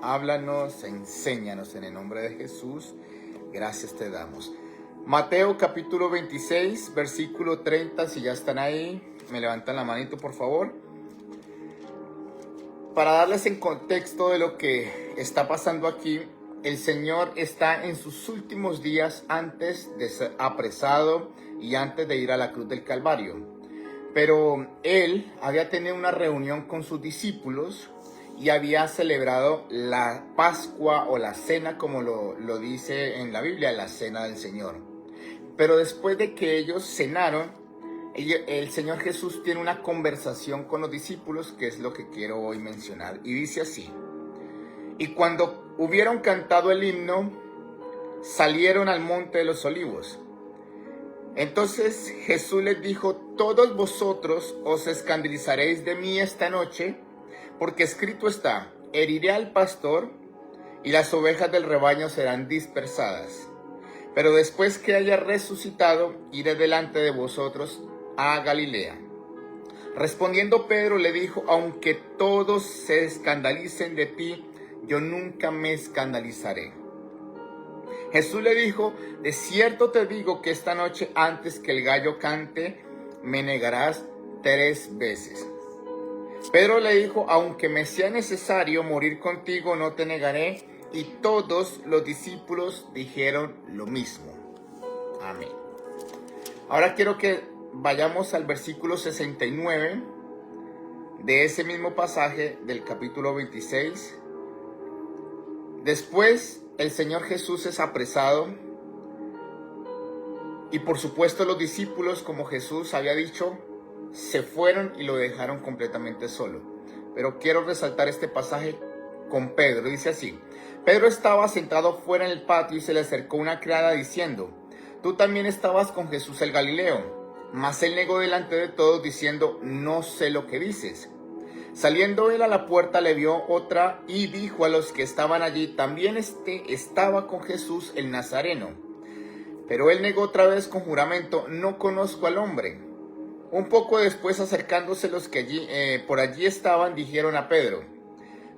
Háblanos, enséñanos en el nombre de Jesús. Gracias te damos. Mateo capítulo 26, versículo 30, si ya están ahí, me levantan la manito por favor. Para darles en contexto de lo que está pasando aquí, el Señor está en sus últimos días antes de ser apresado y antes de ir a la cruz del Calvario. Pero Él había tenido una reunión con sus discípulos y había celebrado la Pascua o la cena, como lo dice en la Biblia, la cena del Señor. Pero después de que ellos cenaron, el Señor Jesús tiene una conversación con los discípulos, que es lo que quiero hoy mencionar. Y dice así: y cuando hubieron cantado el himno, salieron al monte de los olivos. Entonces Jesús les dijo: todos vosotros os escandalizaréis de mí esta noche, porque escrito está: heriré al pastor, y las ovejas del rebaño serán dispersadas. Pero después que haya resucitado, iré delante de vosotros a Galilea. Respondiendo Pedro le dijo: aunque todos se escandalicen de ti, yo nunca me escandalizaré. Jesús le dijo: de cierto te digo que esta noche, antes que el gallo cante, me negarás 3 veces. Pedro le dijo: aunque me sea necesario morir contigo, no te negaré. Y todos los discípulos dijeron lo mismo. Amén. Ahora quiero que vayamos al versículo 69 de ese mismo pasaje del capítulo 26. Después el Señor Jesús es apresado y por supuesto los discípulos, como Jesús había dicho, se fueron y lo dejaron completamente solo. Pero quiero resaltar este pasaje con Pedro. Dice así: Pedro estaba sentado fuera en el patio y se le acercó una criada diciendo: tú también estabas con Jesús el Galileo. Mas él negó delante de todos diciendo: no sé lo que dices. Saliendo él a la puerta, le vio otra y dijo a los que estaban allí: también estaba con Jesús el Nazareno. Pero él negó otra vez con juramento: no conozco al hombre. Un poco después, acercándose los que por allí estaban, dijeron a Pedro: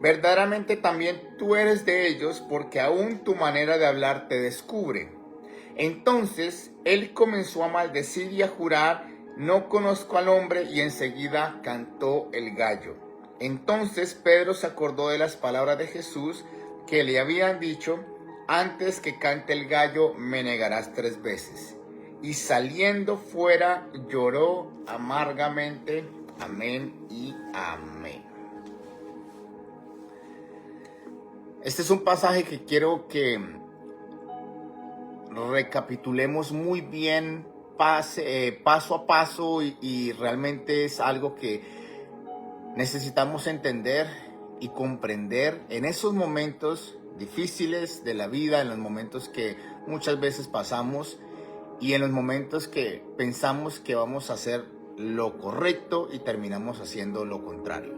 verdaderamente también tú eres de ellos, porque aún tu manera de hablar te descubre. Entonces él comenzó a maldecir y a jurar: no conozco al hombre, y enseguida cantó el gallo. Entonces Pedro se acordó de las palabras de Jesús que le habían dicho: antes que cante el gallo me negarás 3 veces. Y saliendo fuera lloró amargamente. Amén y amén. Este es un pasaje que quiero que recapitulemos muy bien paso a paso y realmente es algo que necesitamos entender y comprender en esos momentos difíciles de la vida, en los momentos que muchas veces pasamos y en los momentos que pensamos que vamos a hacer lo correcto y terminamos haciendo lo contrario.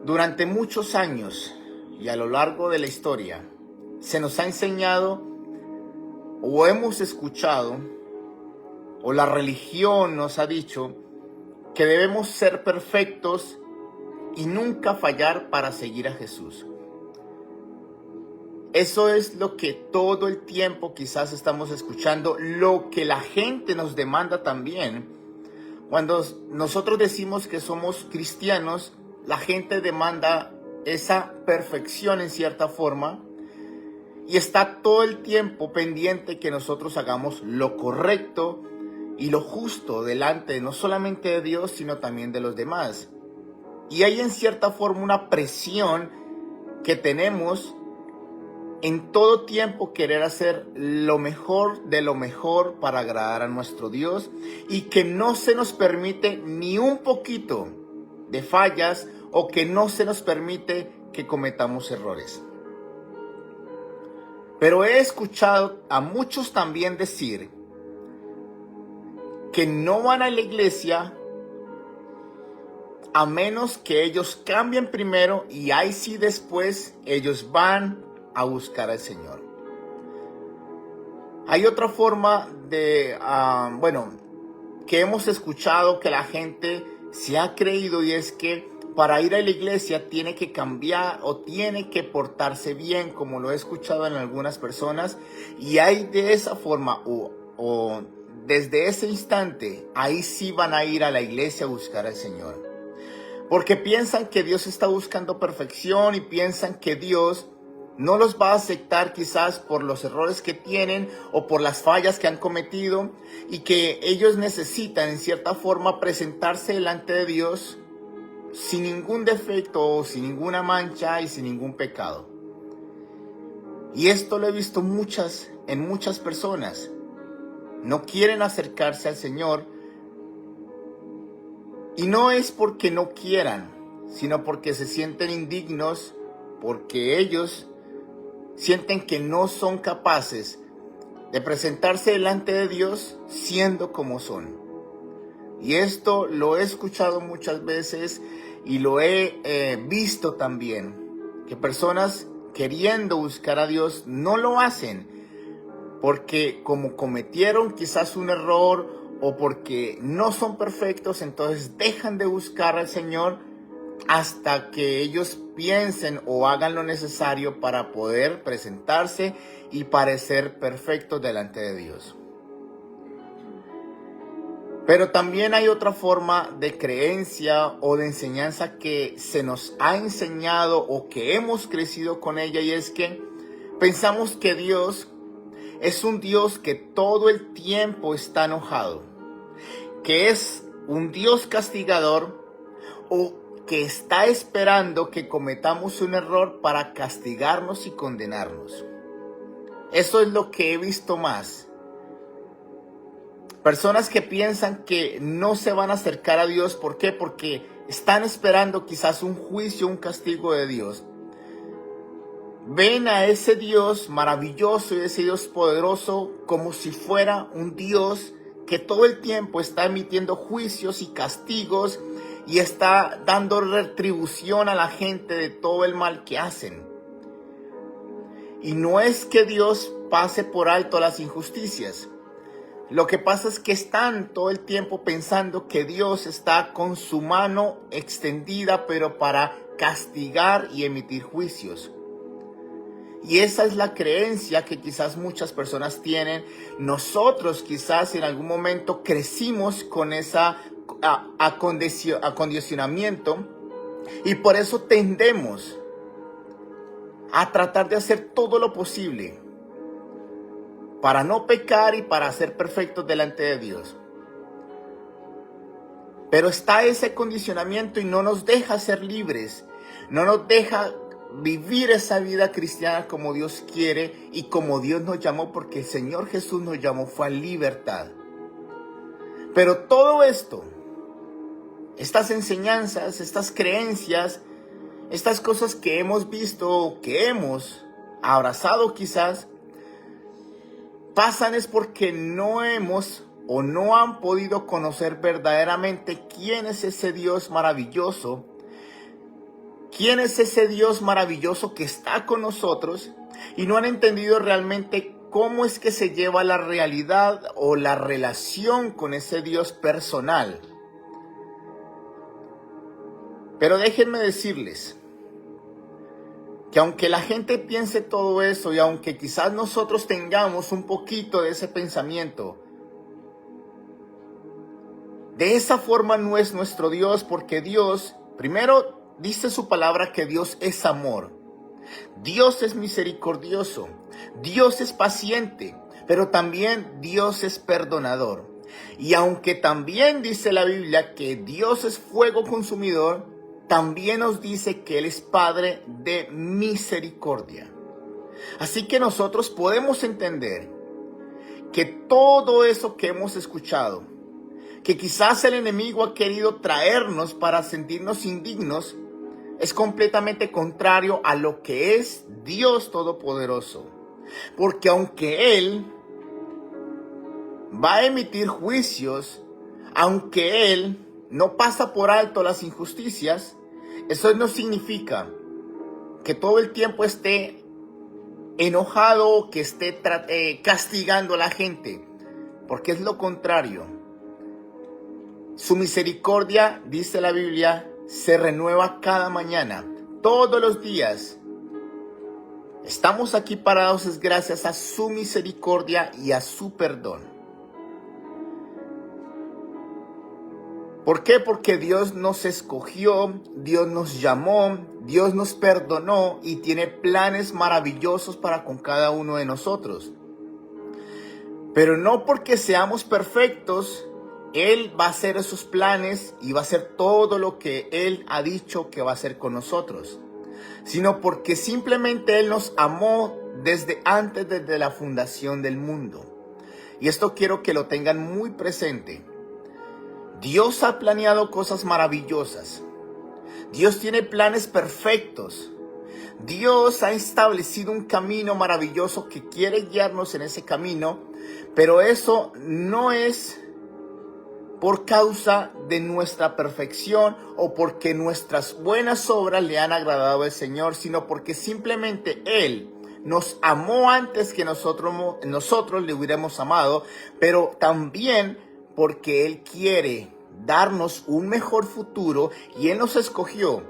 Durante muchos años y a lo largo de la historia se nos ha enseñado o hemos escuchado o la religión nos ha dicho que debemos ser perfectos y nunca fallar para seguir a Jesús. Eso es lo que todo el tiempo quizás estamos escuchando, lo que la gente nos demanda también. Cuando nosotros decimos que somos cristianos, la gente demanda esa perfección en cierta forma y está todo el tiempo pendiente que nosotros hagamos lo correcto y lo justo delante no solamente de Dios, sino también de los demás. Y hay en cierta forma una presión que tenemos en todo tiempo querer hacer lo mejor de lo mejor para agradar a nuestro Dios y que no se nos permite ni un poquito de fallas o que no se nos permite que cometamos errores. Pero he escuchado a muchos también decir que no van a la iglesia a menos que ellos cambien primero y ahí sí después ellos van a buscar al Señor. Hay otra forma de, que hemos escuchado que la gente se ha creído y es que para ir a la iglesia tiene que cambiar o tiene que portarse bien, como lo he escuchado en algunas personas, y hay de esa forma o desde ese instante, ahí sí van a ir a la iglesia a buscar al Señor. Porque piensan que Dios está buscando perfección y piensan que Dios no los va a aceptar quizás por los errores que tienen o por las fallas que han cometido, y que ellos necesitan en cierta forma presentarse delante de Dios sin ningún defecto, sin ninguna mancha y sin ningún pecado. Y esto lo he visto en muchas personas. No quieren acercarse al Señor, y no es porque no quieran, sino porque se sienten indignos, porque ellos sienten que no son capaces de presentarse delante de Dios siendo como son. Y esto lo he escuchado muchas veces y lo he visto también, que personas queriendo buscar a Dios no lo hacen porque como cometieron quizás un error o porque no son perfectos, entonces dejan de buscar al Señor hasta que ellos piensen o hagan lo necesario para poder presentarse y parecer perfectos delante de Dios. Pero también hay otra forma de creencia o de enseñanza que se nos ha enseñado o que hemos crecido con ella, y es que pensamos que Dios es un Dios que todo el tiempo está enojado, que es un Dios castigador o que está esperando que cometamos un error para castigarnos y condenarnos. Eso es lo que he visto más. Personas que piensan que no se van a acercar a Dios. ¿Por qué? Porque están esperando quizás un juicio, un castigo de Dios. Ven a ese Dios maravilloso y ese Dios poderoso como si fuera un Dios que todo el tiempo está emitiendo juicios y castigos y está dando retribución a la gente de todo el mal que hacen. Y no es que Dios pase por alto las injusticias. Lo que pasa es que están todo el tiempo pensando que Dios está con su mano extendida, pero para castigar y emitir juicios. Y esa es la creencia que quizás muchas personas tienen. Nosotros quizás en algún momento crecimos con esa acondicionamiento, y por eso tendemos a tratar de hacer todo lo posible para no pecar y para ser perfectos delante de Dios. Pero está ese condicionamiento y no nos deja ser libres, no nos deja vivir esa vida cristiana como Dios quiere y como Dios nos llamó, porque el Señor Jesús nos llamó fue a libertad. Pero todo esto, estas enseñanzas, estas creencias, estas cosas que hemos visto, que hemos abrazado quizás, pasan es porque no hemos o no han podido conocer verdaderamente quién es ese Dios maravilloso, quién es ese Dios maravilloso que está con nosotros, y no han entendido realmente cómo es que se lleva la realidad o la relación con ese Dios personal. Pero déjenme decirles que aunque la gente piense todo eso y aunque quizás nosotros tengamos un poquito de ese pensamiento, de esa forma no es nuestro Dios, porque Dios, primero dice su palabra que Dios es amor, Dios es misericordioso, Dios es paciente, pero también Dios es perdonador. Y aunque también dice la Biblia que Dios es fuego consumidor, también nos dice que Él es Padre de misericordia. Así que nosotros podemos entender que todo eso que hemos escuchado, que quizás el enemigo ha querido traernos para sentirnos indignos, es completamente contrario a lo que es Dios Todopoderoso. Porque aunque Él va a emitir juicios, aunque Él no pasa por alto las injusticias, eso no significa que todo el tiempo esté enojado o que esté castigando a la gente, porque es lo contrario. Su misericordia, dice la Biblia, se renueva cada mañana, todos los días. Estamos aquí parados es gracias a su misericordia y a su perdón. ¿Por qué? Porque Dios nos escogió, Dios nos llamó, Dios nos perdonó y tiene planes maravillosos para con cada uno de nosotros. Pero no porque seamos perfectos, Él va a hacer esos planes y va a hacer todo lo que Él ha dicho que va a hacer con nosotros, sino porque simplemente Él nos amó desde la fundación del mundo. Y esto quiero que lo tengan muy presente. Dios ha planeado cosas maravillosas. Dios tiene planes perfectos. Dios ha establecido un camino maravilloso que quiere guiarnos en ese camino, pero eso no es por causa de nuestra perfección o porque nuestras buenas obras le han agradado al Señor, sino porque simplemente Él nos amó antes que nosotros le hubiéramos amado, pero también porque Él quiere darnos un mejor futuro y Él nos escogió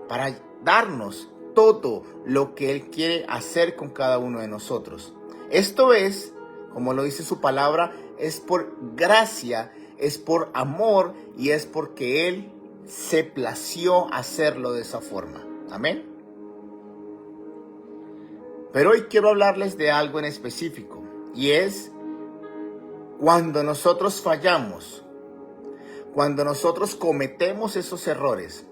para darnos todo lo que Él quiere hacer con cada uno de nosotros. Esto es, como lo dice su palabra, es por gracia, es por amor y es porque Él se plació hacerlo de esa forma. Amén. Pero hoy quiero hablarles de algo en específico y es cuando nosotros fallamos, cuando nosotros cometemos esos errores,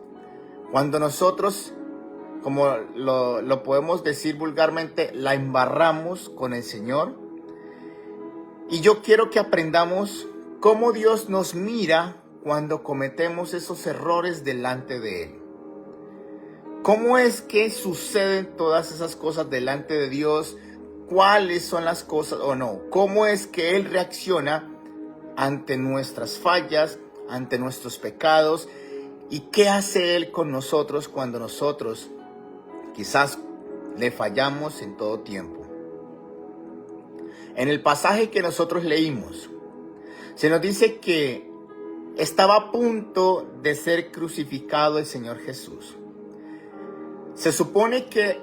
cuando nosotros, como lo podemos decir vulgarmente, la embarramos con el Señor. Y yo quiero que aprendamos cómo Dios nos mira cuando cometemos esos errores delante de Él. ¿Cómo es que suceden todas esas cosas delante de Dios? ¿Cuáles son las cosas o no? ¿Cómo es que Él reacciona ante nuestras fallas, ante nuestros pecados? ¿Y qué hace Él con nosotros cuando nosotros quizás le fallamos en todo tiempo? En el pasaje que nosotros leímos, se nos dice que estaba a punto de ser crucificado el Señor Jesús. Se supone que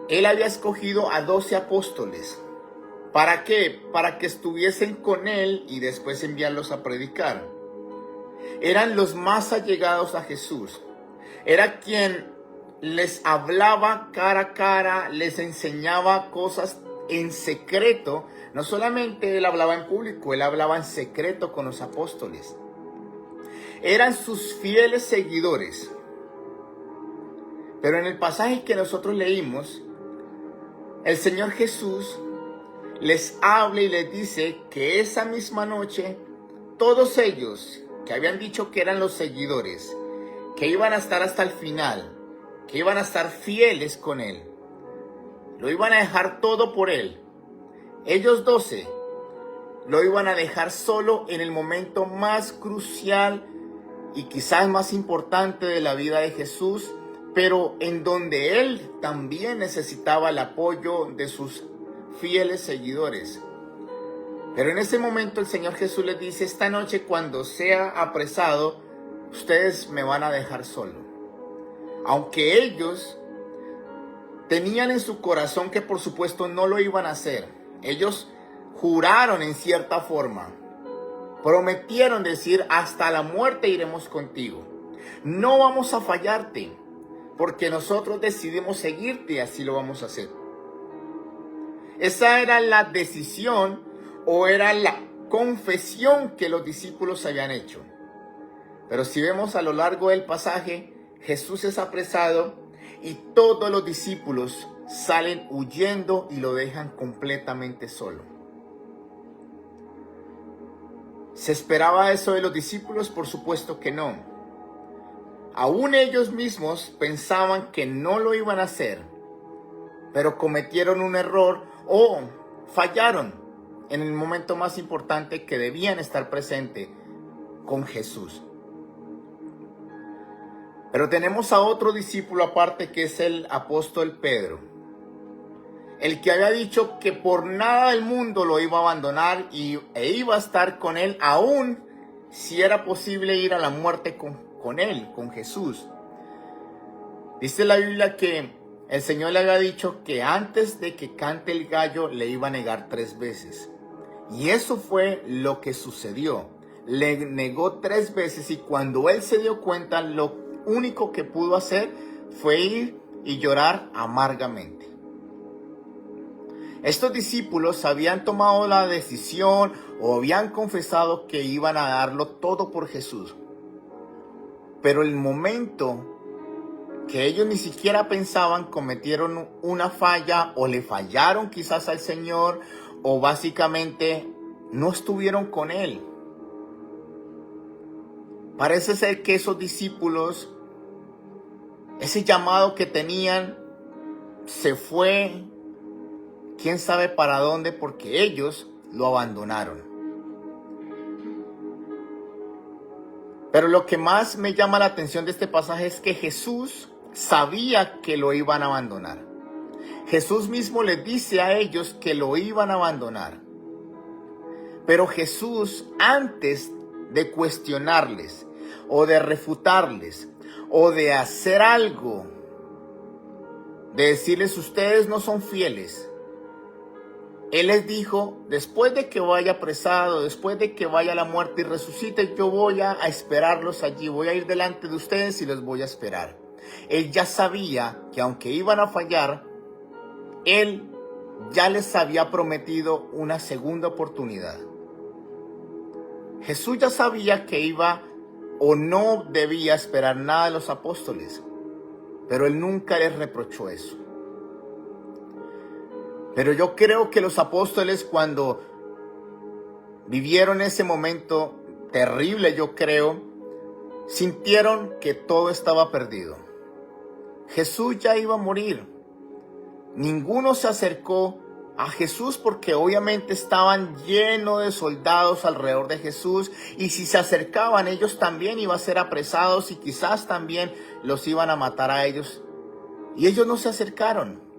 Él había escogido a 12 apóstoles. ¿Para qué? Para que estuviesen con Él y después enviarlos a predicar. Eran los más allegados a Jesús. Era quien les hablaba cara a cara, les enseñaba cosas en secreto. No solamente Él hablaba en público, Él hablaba en secreto con los apóstoles. Eran sus fieles seguidores. Pero en el pasaje que nosotros leímos, el Señor Jesús les habla y les dice que esa misma noche, todos ellos que habían dicho que eran los seguidores, que iban a estar hasta el final, que iban a estar fieles con Él, lo iban a dejar todo por Él. Ellos 12 lo iban a dejar solo en el momento más crucial y quizás más importante de la vida de Jesús, pero en donde Él también necesitaba el apoyo de sus fieles seguidores. Pero en ese momento el Señor Jesús les dice: esta noche cuando sea apresado, ustedes me van a dejar solo. Aunque ellos tenían en su corazón que por supuesto no lo iban a hacer. Ellos juraron en cierta forma, prometieron decir: hasta la muerte iremos contigo. No vamos a fallarte, porque nosotros decidimos seguirte y así lo vamos a hacer. Esa era la decisión o era la confesión que los discípulos habían hecho. Pero si vemos a lo largo del pasaje, Jesús es apresado y todos los discípulos salen huyendo y lo dejan completamente solo. ¿Se esperaba eso de los discípulos? Por supuesto que no. Aún ellos mismos pensaban que no lo iban a hacer, pero cometieron un error o fallaron en el momento más importante que debían estar presentes con Jesús. Pero tenemos a otro discípulo aparte, que es el apóstol Pedro, el que había dicho que por nada del mundo lo iba a abandonar e iba a estar con él, aún si era posible ir a la muerte con él, con Jesús. Dice la Biblia que el Señor le había dicho que antes de que cante el gallo le iba a negar 3 veces. Y eso fue lo que sucedió. Le negó 3 veces y cuando él se dio cuenta, lo único que pudo hacer fue ir y llorar amargamente. Estos discípulos habían tomado la decisión o habían confesado que iban a darlo todo por Jesús. Pero el momento que ellos ni siquiera pensaban, cometieron una falla o le fallaron quizás al Señor o básicamente no estuvieron con Él. Parece ser que esos discípulos, ese llamado que tenían, se fue, quién sabe para dónde, porque ellos lo abandonaron. Pero lo que más me llama la atención de este pasaje es que Jesús sabía que lo iban a abandonar. Jesús mismo les dice a ellos que lo iban a abandonar. Pero Jesús, antes de cuestionarles o de refutarles o de hacer algo, de decirles ustedes no son fieles, Él les dijo, después de que vaya apresado, después de que vaya a la muerte y resucite, yo voy a esperarlos allí, voy a ir delante de ustedes y los voy a esperar. Él ya sabía que aunque iban a fallar, Él ya les había prometido una segunda oportunidad. Jesús ya sabía que iba o no debía esperar nada de los apóstoles, pero Él nunca les reprochó eso. Pero yo creo que los apóstoles, cuando vivieron ese momento terrible, yo creo, sintieron que todo estaba perdido. Jesús ya iba a morir. Ninguno se acercó a Jesús porque obviamente estaban llenos de soldados alrededor de Jesús, y si se acercaban ellos también iban a ser apresados y quizás también los iban a matar a ellos. Y ellos no se acercaron.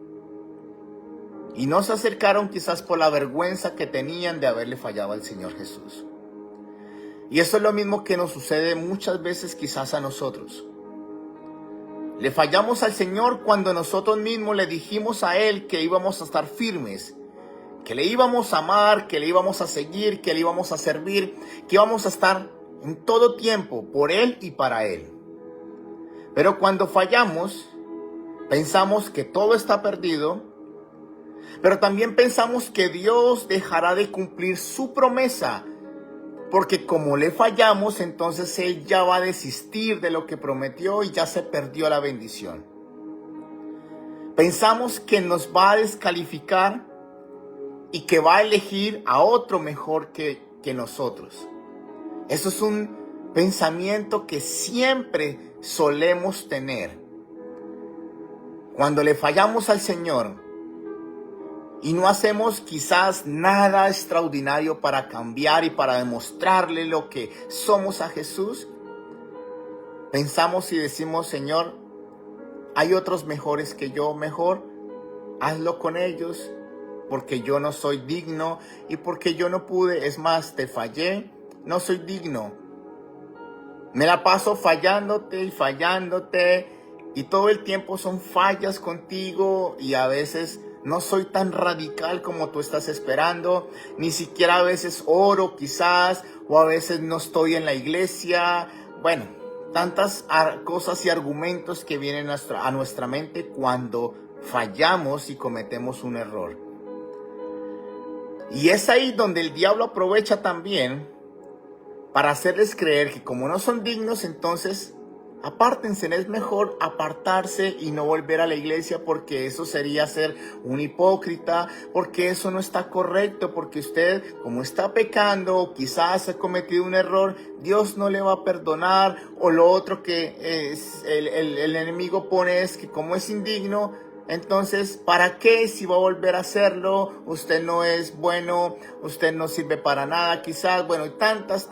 Y no se acercaron quizás por la vergüenza que tenían de haberle fallado al Señor Jesús. Y eso es lo mismo que nos sucede muchas veces quizás a nosotros. Le fallamos al Señor cuando nosotros mismos le dijimos a Él que íbamos a estar firmes, que le íbamos a amar, que le íbamos a seguir, que le íbamos a servir, que íbamos a estar en todo tiempo por Él y para Él. Pero cuando fallamos, pensamos que todo está perdido. Pero también pensamos que Dios dejará de cumplir su promesa, porque como le fallamos, entonces Él ya va a desistir de lo que prometió y ya se perdió la bendición. Pensamos que nos va a descalificar y que va a elegir a otro mejor que nosotros. Eso es un pensamiento que siempre solemos tener. Cuando le fallamos al Señor, y no hacemos quizás nada extraordinario para cambiar y para demostrarle lo que somos a Jesús, pensamos y decimos, Señor, hay otros mejores que yo, mejor hazlo con ellos, porque yo no soy digno y porque yo no pude, es más, te fallé, no soy digno. Me la paso fallándote y fallándote y todo el tiempo son fallas contigo y a veces no soy tan radical como tú estás esperando, ni siquiera a veces oro quizás, o a veces no estoy en la iglesia. Bueno, tantas cosas y argumentos que vienen a nuestra mente cuando fallamos y cometemos un error. Y es ahí donde el diablo aprovecha también para hacerles creer que como no son dignos, entonces apártense, es mejor apartarse y no volver a la iglesia porque eso sería ser un hipócrita, porque eso no está correcto, porque usted como está pecando o quizás ha cometido un error, Dios no le va a perdonar. O lo otro que el enemigo pone es que como es indigno, entonces ¿para qué si va a volver a hacerlo? Usted no es bueno, usted no sirve para nada quizás. Bueno, y tantas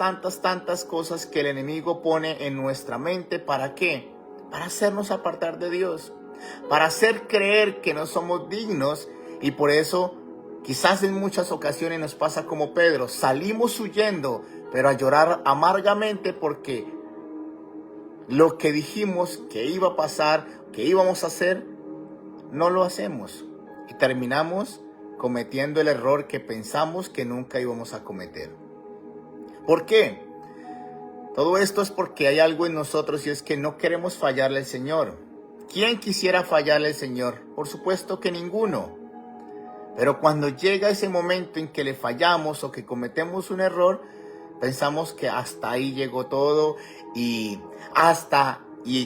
cosas que el enemigo pone en nuestra mente. ¿Para qué? Para hacernos apartar de Dios, para hacer creer que no somos dignos. Y por eso quizás en muchas ocasiones nos pasa como Pedro, salimos huyendo, pero a llorar amargamente porque lo que dijimos que iba a pasar, que íbamos a hacer, no lo hacemos. Y terminamos cometiendo el error que pensamos que nunca íbamos a cometer. ¿Por qué? Todo esto es porque hay algo en nosotros y es que no queremos fallarle al Señor. ¿Quién quisiera fallarle al Señor? Por supuesto que ninguno. Pero cuando llega ese momento en que le fallamos o que cometemos un error, pensamos que hasta ahí llegó todo y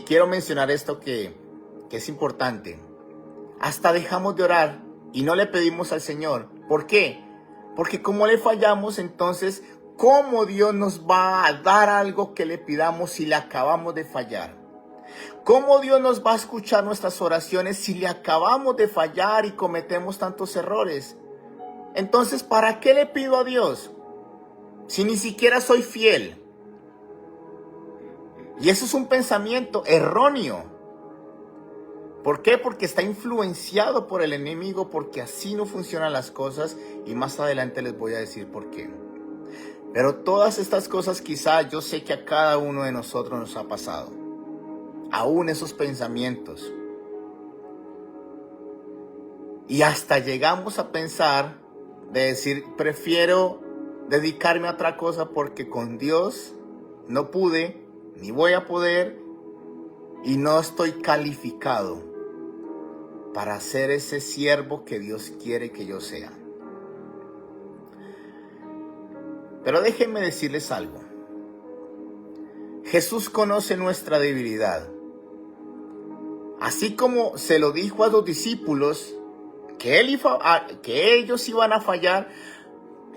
quiero mencionar esto que es importante, hasta dejamos de orar y no le pedimos al Señor. ¿Por qué? Porque como le fallamos, entonces, ¿cómo Dios nos va a dar algo que le pidamos si le acabamos de fallar? ¿Cómo Dios nos va a escuchar nuestras oraciones si le acabamos de fallar y cometemos tantos errores? Entonces, ¿para qué le pido a Dios si ni siquiera soy fiel? Y eso es un pensamiento erróneo. ¿Por qué? Porque está influenciado por el enemigo, porque así no funcionan las cosas y más adelante les voy a decir por qué. Pero todas estas cosas quizá yo sé que a cada uno de nosotros nos ha pasado. Aún esos pensamientos. Y hasta llegamos a pensar de decir, prefiero dedicarme a otra cosa porque con Dios no pude, ni voy a poder y no estoy calificado para ser ese siervo que Dios quiere que yo sea. Pero déjenme decirles algo. Jesús conoce nuestra debilidad. Así como se lo dijo a los discípulos que ellos iban a fallar,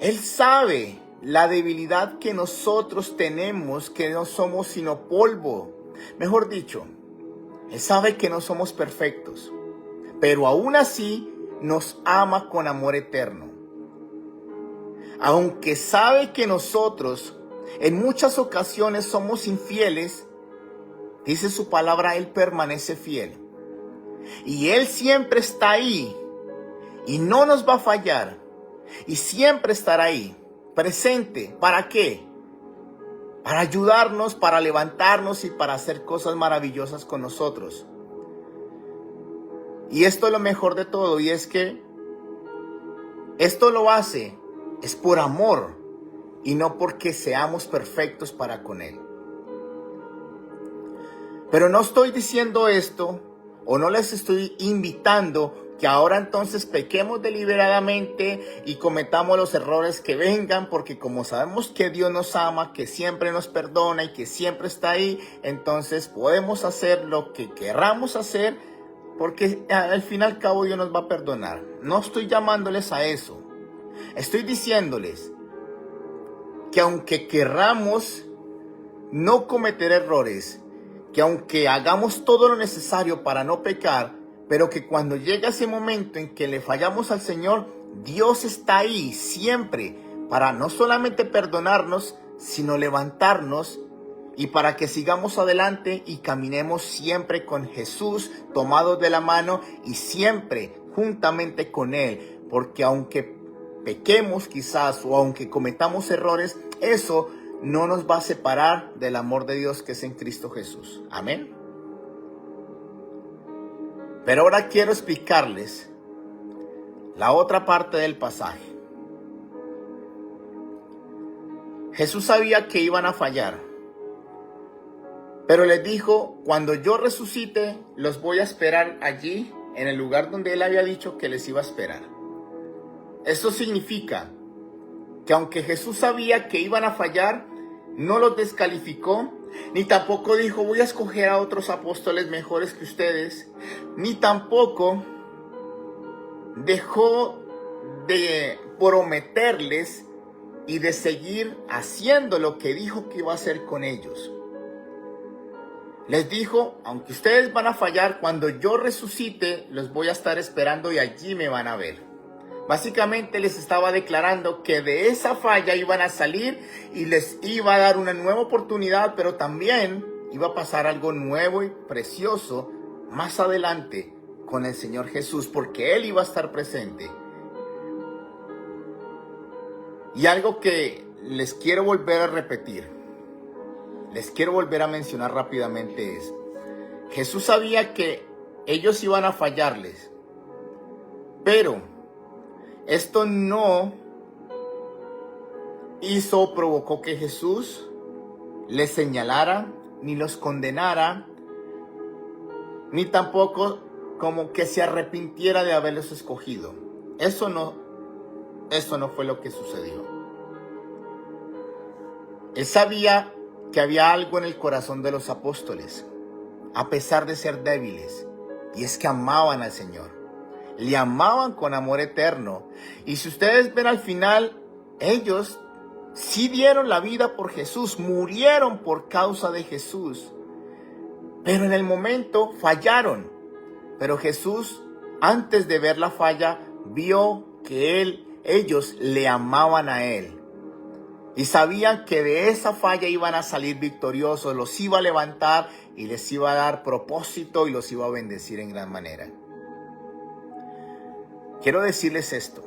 Él sabe la debilidad que nosotros tenemos, que no somos sino polvo. Mejor dicho, Él sabe que no somos perfectos, pero aún así nos ama con amor eterno. Aunque sabe que nosotros en muchas ocasiones somos infieles, dice su palabra, Él permanece fiel. Y Él siempre está ahí y no nos va a fallar. Y siempre estará ahí, presente. ¿Para qué? Para ayudarnos, para levantarnos y para hacer cosas maravillosas con nosotros. Y esto es lo mejor de todo, y es que esto lo hace, es por amor y no porque seamos perfectos para con Él. Pero no estoy diciendo esto, o no les estoy invitando que ahora entonces pequemos deliberadamente y cometamos los errores que vengan, porque como sabemos que Dios nos ama, que siempre nos perdona y que siempre está ahí, entonces podemos hacer lo que querramos hacer, porque al fin y al cabo Dios nos va a perdonar. No estoy llamándoles a eso. Estoy diciéndoles que aunque querramos no cometer errores, que aunque hagamos todo lo necesario para no pecar, pero que cuando llega ese momento en que le fallamos al Señor, Dios está ahí siempre para no solamente perdonarnos, sino levantarnos y para que sigamos adelante y caminemos siempre con Jesús, tomados de la mano y siempre juntamente con Él. Porque aunque pequemos quizás o aunque cometamos errores, eso no nos va a separar del amor de Dios que es en Cristo Jesús. Amén. Pero ahora quiero explicarles la otra parte del pasaje. Jesús sabía que iban a fallar, pero les dijo, cuando yo resucite, los voy a esperar allí, en el lugar donde Él había dicho que les iba a esperar. Esto significa que aunque Jesús sabía que iban a fallar, no los descalificó, ni tampoco dijo, voy a escoger a otros apóstoles mejores que ustedes, ni tampoco dejó de prometerles y de seguir haciendo lo que dijo que iba a hacer con ellos. Les dijo, aunque ustedes van a fallar, cuando yo resucite, los voy a estar esperando y allí me van a ver. Básicamente les estaba declarando que de esa falla iban a salir y les iba a dar una nueva oportunidad, pero también iba a pasar algo nuevo y precioso más adelante con el Señor Jesús, porque Él iba a estar presente. Y algo que les quiero volver a repetir. les quiero volver a mencionar rápidamente es, Jesús sabía que ellos iban a fallarles, pero esto no provocó que Jesús les señalara, ni los condenara, ni tampoco como que se arrepintiera de haberlos escogido. Eso no fue lo que sucedió. Él sabía que había algo en el corazón de los apóstoles, a pesar de ser débiles, y es que amaban al Señor. Le amaban con amor eterno. Y si ustedes ven al final, ellos sí dieron la vida por Jesús, murieron por causa de Jesús. Pero en el momento fallaron. Pero Jesús, antes de ver la falla, vio que ellos le amaban a Él. Y sabían que de esa falla iban a salir victoriosos, los iba a levantar y les iba a dar propósito y los iba a bendecir en gran manera. Quiero decirles esto.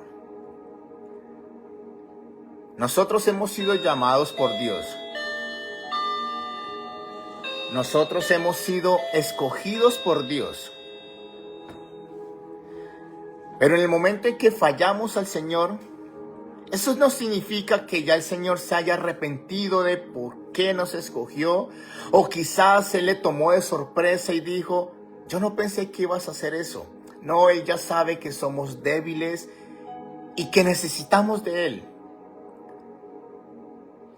Nosotros hemos sido llamados por Dios. Nosotros hemos sido escogidos por Dios. Pero en el momento en que fallamos al Señor, eso no significa que ya el Señor se haya arrepentido de por qué nos escogió. O quizás Él le tomó de sorpresa y dijo, yo no pensé que ibas a hacer eso. No, Él ya sabe que somos débiles y que necesitamos de Él.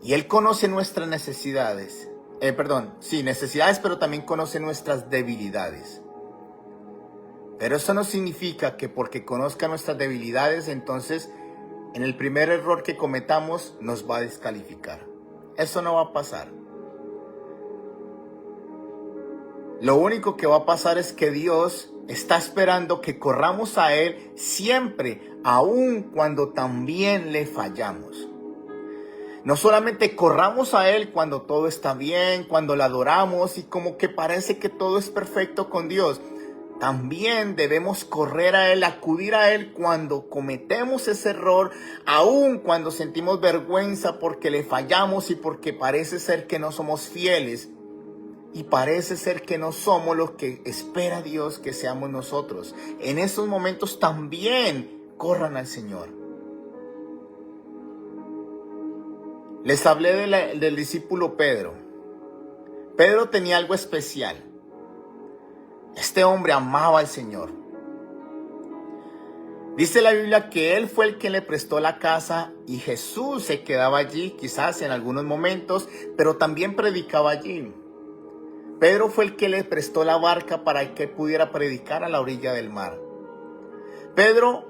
Y Él conoce nuestras necesidades. Necesidades, pero también conoce nuestras debilidades. Pero eso no significa que porque conozca nuestras debilidades, entonces en el primer error que cometamos nos va a descalificar. Eso no va a pasar. Lo único que va a pasar es que Dios está esperando que corramos a Él siempre, aun cuando también le fallamos. No solamente corramos a Él cuando todo está bien, cuando le adoramos y como que parece que todo es perfecto con Dios. También debemos correr a Él, acudir a Él cuando cometemos ese error, aun cuando sentimos vergüenza porque le fallamos y porque parece ser que no somos fieles. Y parece ser que no somos lo que espera Dios que seamos nosotros. En esos momentos también corran al Señor. Les hablé del discípulo Pedro. Pedro tenía algo especial. Este hombre amaba al Señor. Dice la Biblia que él fue el que le prestó la casa y Jesús se quedaba allí, quizás en algunos momentos, pero también predicaba allí. Pedro fue el que le prestó la barca para que pudiera predicar a la orilla del mar. Pedro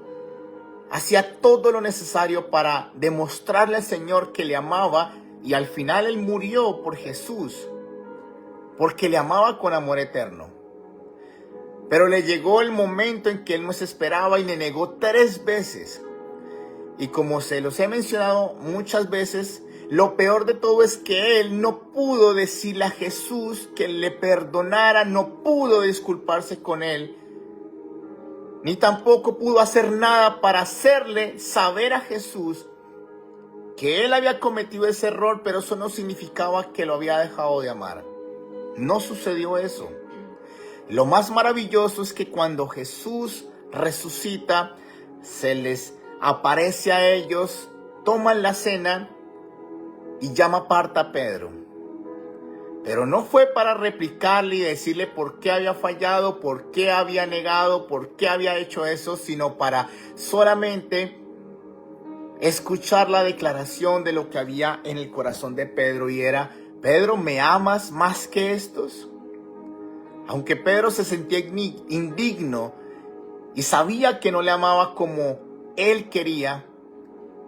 hacía todo lo necesario para demostrarle al Señor que le amaba y al final él murió por Jesús, porque le amaba con amor eterno. Pero le llegó el momento en que él no se esperaba y le negó 3 veces. Y como se los he mencionado muchas veces, lo peor de todo es que él no pudo decirle a Jesús que le perdonara, no pudo disculparse con él, ni tampoco pudo hacer nada para hacerle saber a Jesús que él había cometido ese error, pero eso no significaba que lo había dejado de amar. No sucedió eso. Lo más maravilloso es que cuando Jesús resucita, se les aparece a ellos, toman la cena y llama aparte a Pedro. Pero no fue para replicarle y decirle por qué había fallado, por qué había negado, por qué había hecho eso, sino para solamente escuchar la declaración de lo que había en el corazón de Pedro. Y era, Pedro, ¿me amas más que estos? Aunque Pedro se sentía indigno y sabía que no le amaba como él quería,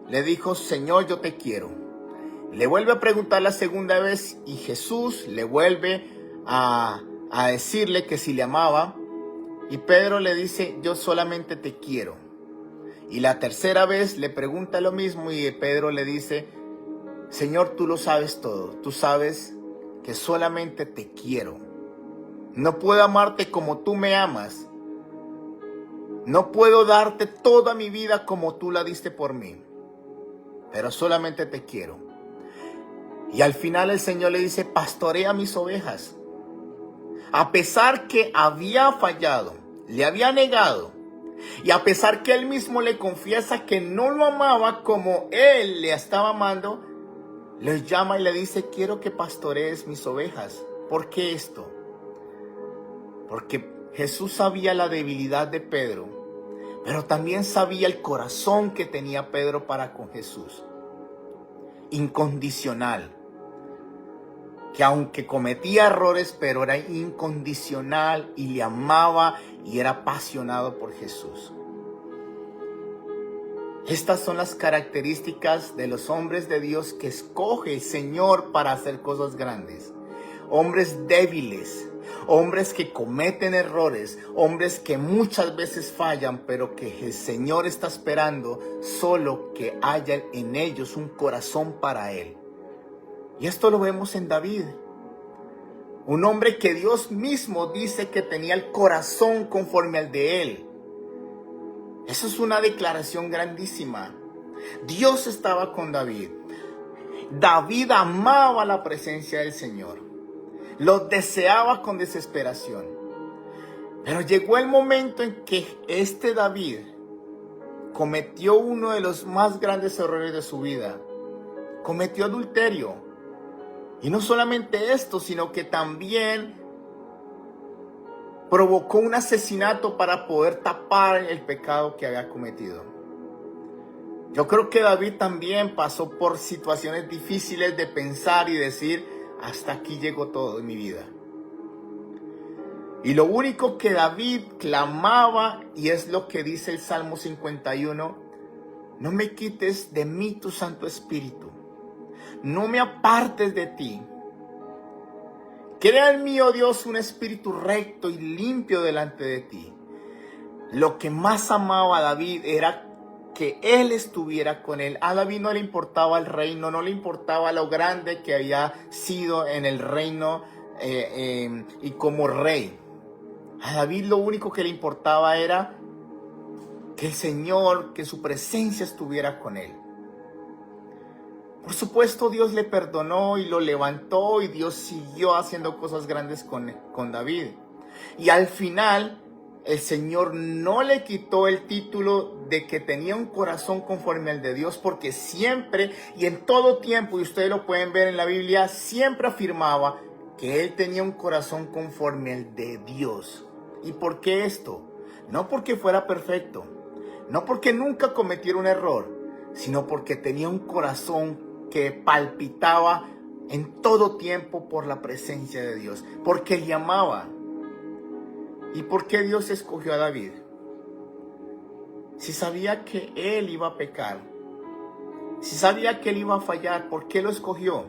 le dijo, Señor, yo te quiero. Le vuelve a preguntar la segunda vez y Jesús le vuelve a decirle que si le amaba. Y Pedro le dice, yo solamente te quiero. Y la tercera vez le pregunta lo mismo y Pedro le dice, Señor, tú lo sabes todo. Tú sabes que solamente te quiero. No puedo amarte como tú me amas. No puedo darte toda mi vida como tú la diste por mí. Pero solamente te quiero. Y al final el Señor le dice, pastorea mis ovejas. A pesar que había fallado, le había negado, y a pesar que él mismo le confiesa que no lo amaba como él le estaba amando, les llama y le dice, quiero que pastorees mis ovejas. ¿Por qué esto? Porque Jesús sabía la debilidad de Pedro, pero también sabía el corazón que tenía Pedro para con Jesús. Incondicional. Que aunque cometía errores, pero era incondicional y le amaba y era apasionado por Jesús. Estas son las características de los hombres de Dios que escoge el Señor para hacer cosas grandes. Hombres débiles, hombres que cometen errores, hombres que muchas veces fallan, pero que el Señor está esperando solo que haya en ellos un corazón para Él. Y esto lo vemos en David, un hombre que Dios mismo dice que tenía el corazón conforme al de él. Eso es una declaración grandísima. Dios estaba con David. David amaba la presencia del Señor. Lo deseaba con desesperación. Pero llegó el momento en que este David cometió uno de los más grandes errores de su vida. Cometió adulterio. Y no solamente esto, sino que también provocó un asesinato para poder tapar el pecado que había cometido. Yo creo que David también pasó por situaciones difíciles de pensar y decir, hasta aquí llegó todo en mi vida. Y lo único que David clamaba, y es lo que dice el Salmo 51, no me quites de mí tu Santo Espíritu. No me apartes de ti. Crea en mí, oh Dios, un espíritu recto y limpio delante de ti. Lo que más amaba a David era que él estuviera con él. A David no le importaba el reino, no le importaba lo grande que había sido en el reino y como rey. A David lo único que le importaba era que el Señor, que su presencia estuviera con él. Por supuesto, Dios le perdonó y lo levantó y Dios siguió haciendo cosas grandes con David. Y al final, el Señor no le quitó el título de que tenía un corazón conforme al de Dios, porque siempre y en todo tiempo, y ustedes lo pueden ver en la Biblia, siempre afirmaba que él tenía un corazón conforme al de Dios. ¿Y por qué esto? No porque fuera perfecto, no porque nunca cometiera un error, sino porque tenía un corazón que palpitaba en todo tiempo por la presencia de Dios, porque le amaba. ¿Y por qué Dios escogió a David? Si sabía que él iba a pecar, si sabía que él iba a fallar, ¿por qué lo escogió?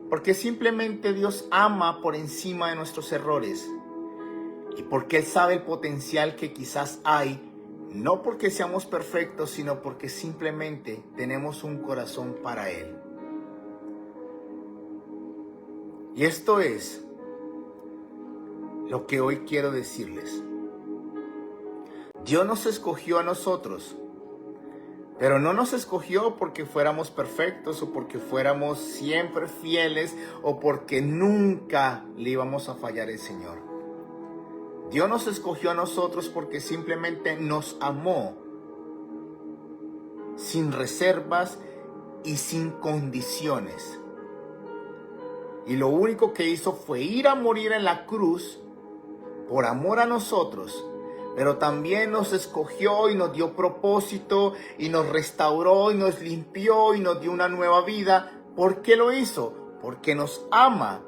Porque simplemente Dios ama por encima de nuestros errores y porque Él sabe el potencial que quizás hay. No porque seamos perfectos, sino porque simplemente tenemos un corazón para Él. Y esto es lo que hoy quiero decirles. Dios nos escogió a nosotros, pero no nos escogió porque fuéramos perfectos o porque fuéramos siempre fieles o porque nunca le íbamos a fallar al Señor. Dios nos escogió a nosotros porque simplemente nos amó sin reservas y sin condiciones. Y lo único que hizo fue ir a morir en la cruz por amor a nosotros, pero también nos escogió y nos dio propósito y nos restauró y nos limpió y nos dio una nueva vida. ¿Por qué lo hizo? Porque nos ama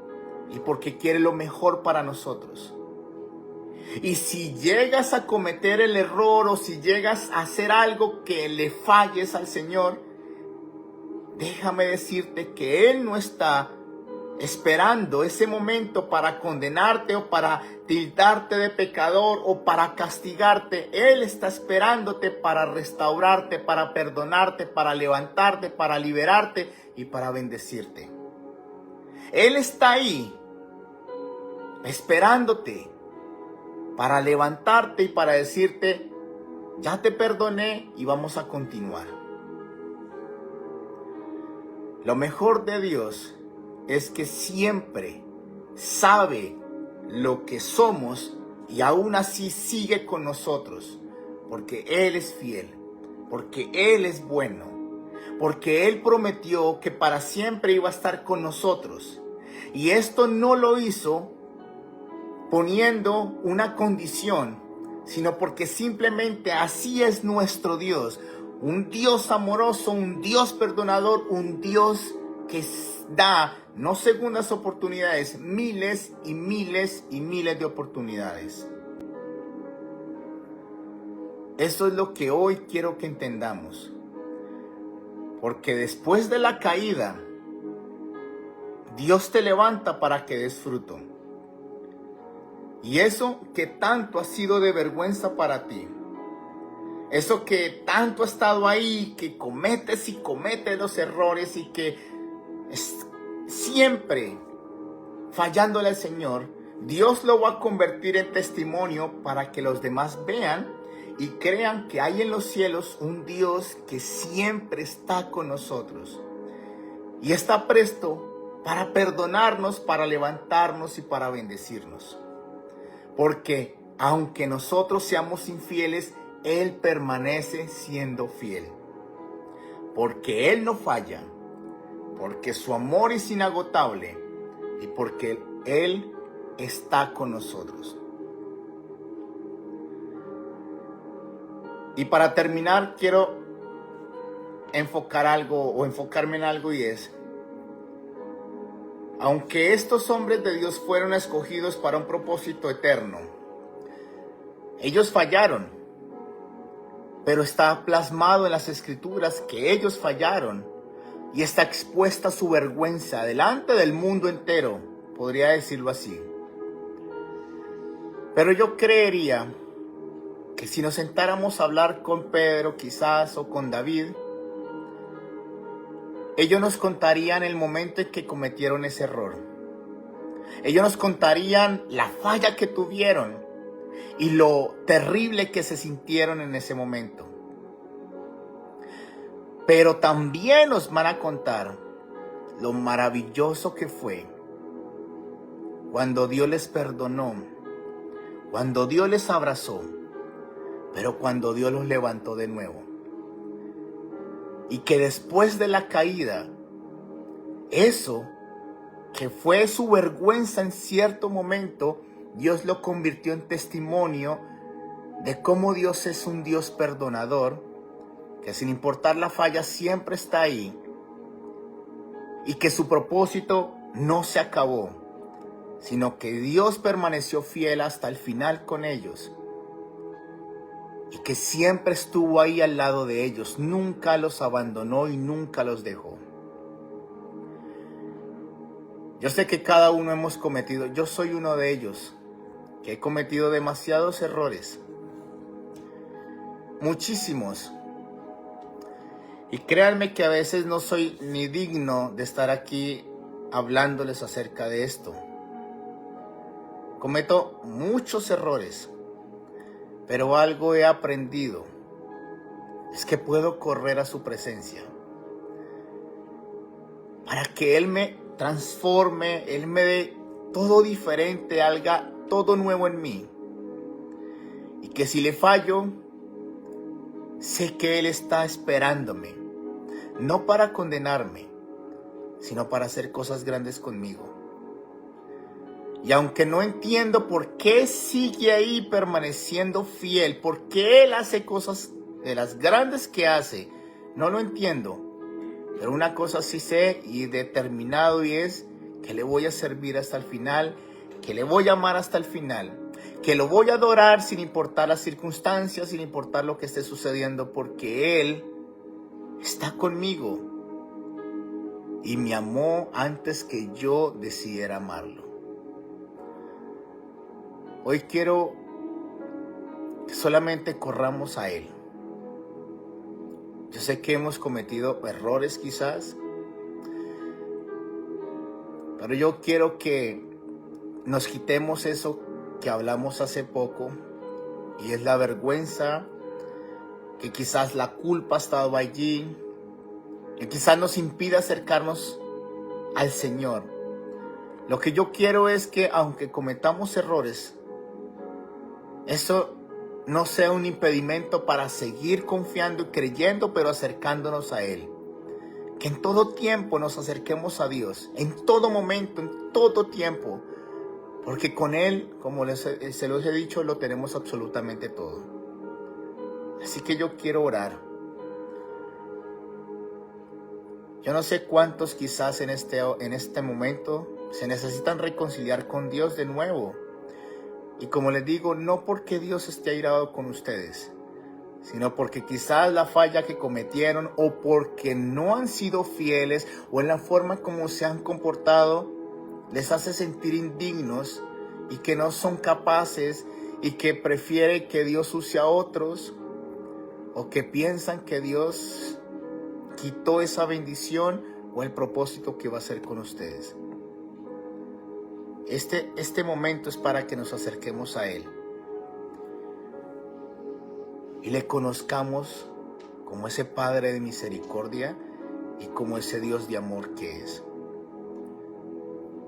y porque quiere lo mejor para nosotros. Y si llegas a cometer el error o si llegas a hacer algo que le falles al Señor, déjame decirte que Él no está esperando ese momento para condenarte o para tildarte de pecador o para castigarte. Él está esperándote para restaurarte, para perdonarte, para levantarte, para liberarte y para bendecirte. Él está ahí esperándote para levantarte y para decirte, ya te perdoné y vamos a continuar. Lo mejor de Dios es que siempre sabe lo que somos y aún así sigue con nosotros, porque Él es fiel, porque Él es bueno, porque Él prometió que para siempre iba a estar con nosotros. Y esto no lo hizo poniendo una condición, sino porque simplemente así es nuestro Dios. Un Dios amoroso, un Dios perdonador, un Dios que da no segundas oportunidades, miles y miles y miles de oportunidades. Eso es lo que hoy quiero que entendamos. Porque después de la caída, Dios te levanta para que des fruto. Y eso que tanto ha sido de vergüenza para ti, eso que tanto ha estado ahí, que cometes y cometes los errores y que siempre fallándole al Señor, Dios lo va a convertir en testimonio para que los demás vean y crean que hay en los cielos un Dios que siempre está con nosotros y está presto para perdonarnos, para levantarnos y para bendecirnos. Porque aunque nosotros seamos infieles, Él permanece siendo fiel. Porque Él no falla, porque su amor es inagotable y porque Él está con nosotros. Y para terminar, quiero enfocarme en algo, y es: aunque estos hombres de Dios fueron escogidos para un propósito eterno, ellos fallaron, pero está plasmado en las Escrituras que ellos fallaron y está expuesta su vergüenza delante del mundo entero, podría decirlo así. Pero yo creería que si nos sentáramos a hablar con Pedro quizás o con David, ellos nos contarían el momento en que cometieron ese error. Ellos nos contarían la falla que tuvieron y lo terrible que se sintieron en ese momento. Pero también nos van a contar lo maravilloso que fue cuando Dios les perdonó, cuando Dios les abrazó, pero cuando Dios los levantó de nuevo. Y que después de la caída, eso que fue su vergüenza en cierto momento, Dios lo convirtió en testimonio de cómo Dios es un Dios perdonador, que sin importar la falla siempre está ahí, y que su propósito no se acabó, sino que Dios permaneció fiel hasta el final con ellos, y que siempre estuvo ahí al lado de ellos, nunca los abandonó y nunca los dejó. Yo sé que cada uno hemos cometido, yo soy uno de ellos, que he cometido demasiados errores, muchísimos. Y créanme que a veces no soy ni digno de estar aquí hablándoles acerca de esto. Cometo muchos errores, pero algo he aprendido, es que puedo correr a su presencia para que Él me transforme, Él me dé todo diferente, haga todo nuevo en mí. Y que si le fallo, sé que Él está esperándome, no para condenarme, sino para hacer cosas grandes conmigo. Y aunque no entiendo por qué sigue ahí permaneciendo fiel, por qué Él hace cosas de las grandes que hace, no lo entiendo. Pero una cosa sí sé y determinado, y es que le voy a servir hasta el final, que le voy a amar hasta el final, que lo voy a adorar sin importar las circunstancias, sin importar lo que esté sucediendo, porque Él está conmigo y me amó antes que yo decidiera amarlo. Hoy quiero que solamente corramos a Él. Yo sé que hemos cometido errores quizás, pero yo quiero que nos quitemos eso que hablamos hace poco, y es la vergüenza, que quizás la culpa ha estado allí, que quizás nos impide acercarnos al Señor. Lo que yo quiero es que aunque cometamos errores, eso no sea un impedimento para seguir confiando y creyendo, pero acercándonos a Él. Que en todo tiempo nos acerquemos a Dios, en todo momento, en todo tiempo, porque con Él, como se los he dicho, lo tenemos absolutamente todo. Así que yo quiero orar. Yo no sé cuántos quizás en este momento se necesitan reconciliar con Dios de nuevo. Y como les digo, no porque Dios esté airado con ustedes, sino porque quizás la falla que cometieron o porque no han sido fieles o en la forma como se han comportado les hace sentir indignos y que no son capaces y que prefieren que Dios use a otros o que piensan que Dios quitó esa bendición o el propósito que va a hacer con ustedes. Este momento es para que nos acerquemos a Él y le conozcamos como ese Padre de misericordia y como ese Dios de amor que es.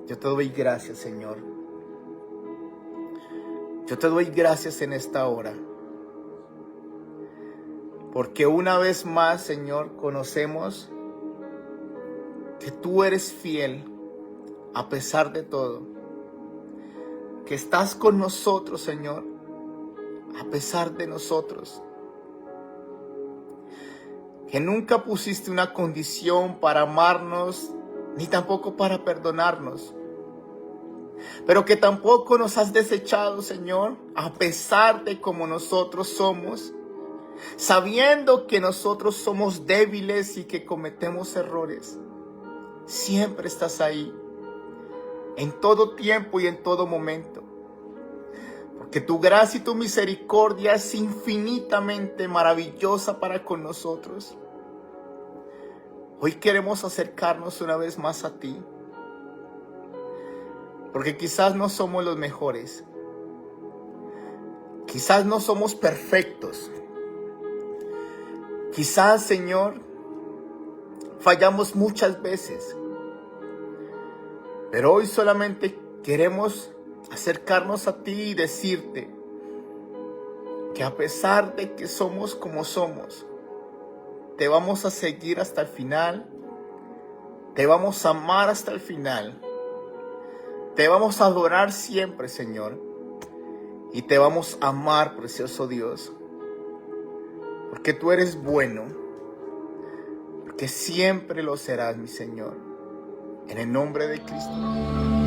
Yo te doy gracias, Señor. Yo te doy gracias en esta hora, porque una vez más, Señor, conocemos que tú eres fiel a pesar de todo, que estás con nosotros, Señor, a pesar de nosotros, que nunca pusiste una condición para amarnos, ni tampoco para perdonarnos, pero que tampoco nos has desechado, Señor, a pesar de como nosotros somos, sabiendo que nosotros somos débiles y que cometemos errores. Siempre estás ahí, en todo tiempo y en todo momento, porque tu gracia y tu misericordia es infinitamente maravillosa para con nosotros. Hoy queremos acercarnos una vez más a ti, porque quizás no somos los mejores, quizás no somos perfectos, quizás, Señor, fallamos muchas veces, pero hoy solamente queremos acercarnos a ti y decirte que a pesar de que somos como somos, te vamos a seguir hasta el final, te vamos a amar hasta el final, te vamos a adorar siempre, Señor, y te vamos a amar, precioso Dios, porque tú eres bueno, porque siempre lo serás, mi Señor, en el nombre de Cristo.